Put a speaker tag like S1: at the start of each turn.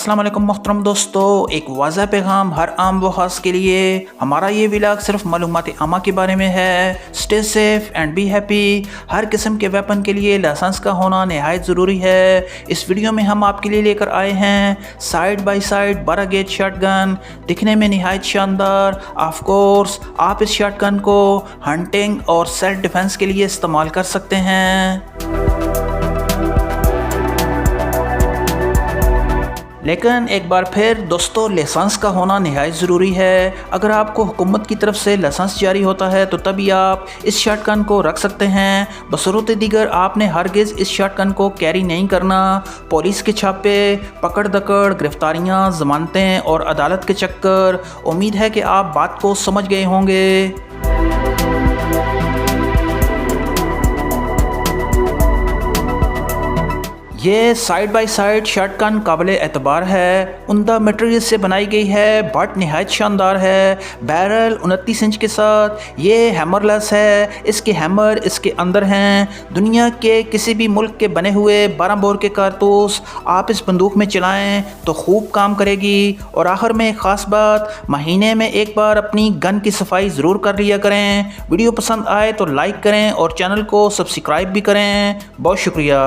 S1: अस्सलाम वालेकुम मोहतरम दोस्तों, एक वाज़ह पैगाम हर आम व ख़ास के लिए। हमारा ये व्लॉग सिर्फ मालूमात आमा के बारे में है। Stay safe and be happy. हर किस्म के वेपन के लिए लाइसेंस का होना नहायत ज़रूरी है। इस वीडियो में हम आपके लिए लेकर आए हैं side by side 12 gauge shotgun, दिखने में नहायत शानदार। ऑफ कोर्स आप इस शॉटगन को हंटिंग और सेल्फ डिफेंस के लिए इस्तेमाल कर सकते हैं। लेकिन एक बार फिर दोस्तों, लाइसेंस का होना नहायत ज़रूरी है। अगर आपको हुकूमत की तरफ से लाइसेंस जारी होता है तो तभी आप इस शॉटगन को रख सकते हैं। बसूरत दीगर आपने हरगिज़ इस शॉटगन को कैरी नहीं करना। पुलिस के छापे, पकड़ दकड़, गिरफ्तारियाँ, ज़मानतें और अदालत के चक्कर। उम्मीद है कि आप बात को समझ गए होंगे। ये साइड बाई साइड शॉटगन काबिल एतबार है। उम्दा मटेरियल से बनाई गई है, बट नहायत शानदार है। बैरल 29 इंच के साथ ये हैमरलेस है। इसके हैमर इसके अंदर हैं। दुनिया के किसी भी मुल्क के बने हुए 12 बोर के कारतूस आप इस बंदूक में चलाएं तो खूब काम करेगी। और आखिर में एक ख़ास बात, महीने में एक बार अपनी गन की सफाई ज़रूर कर लिया करें। वीडियो पसंद आए तो लाइक करें और चैनल को सब्सक्राइब भी करें। बहुत शुक्रिया।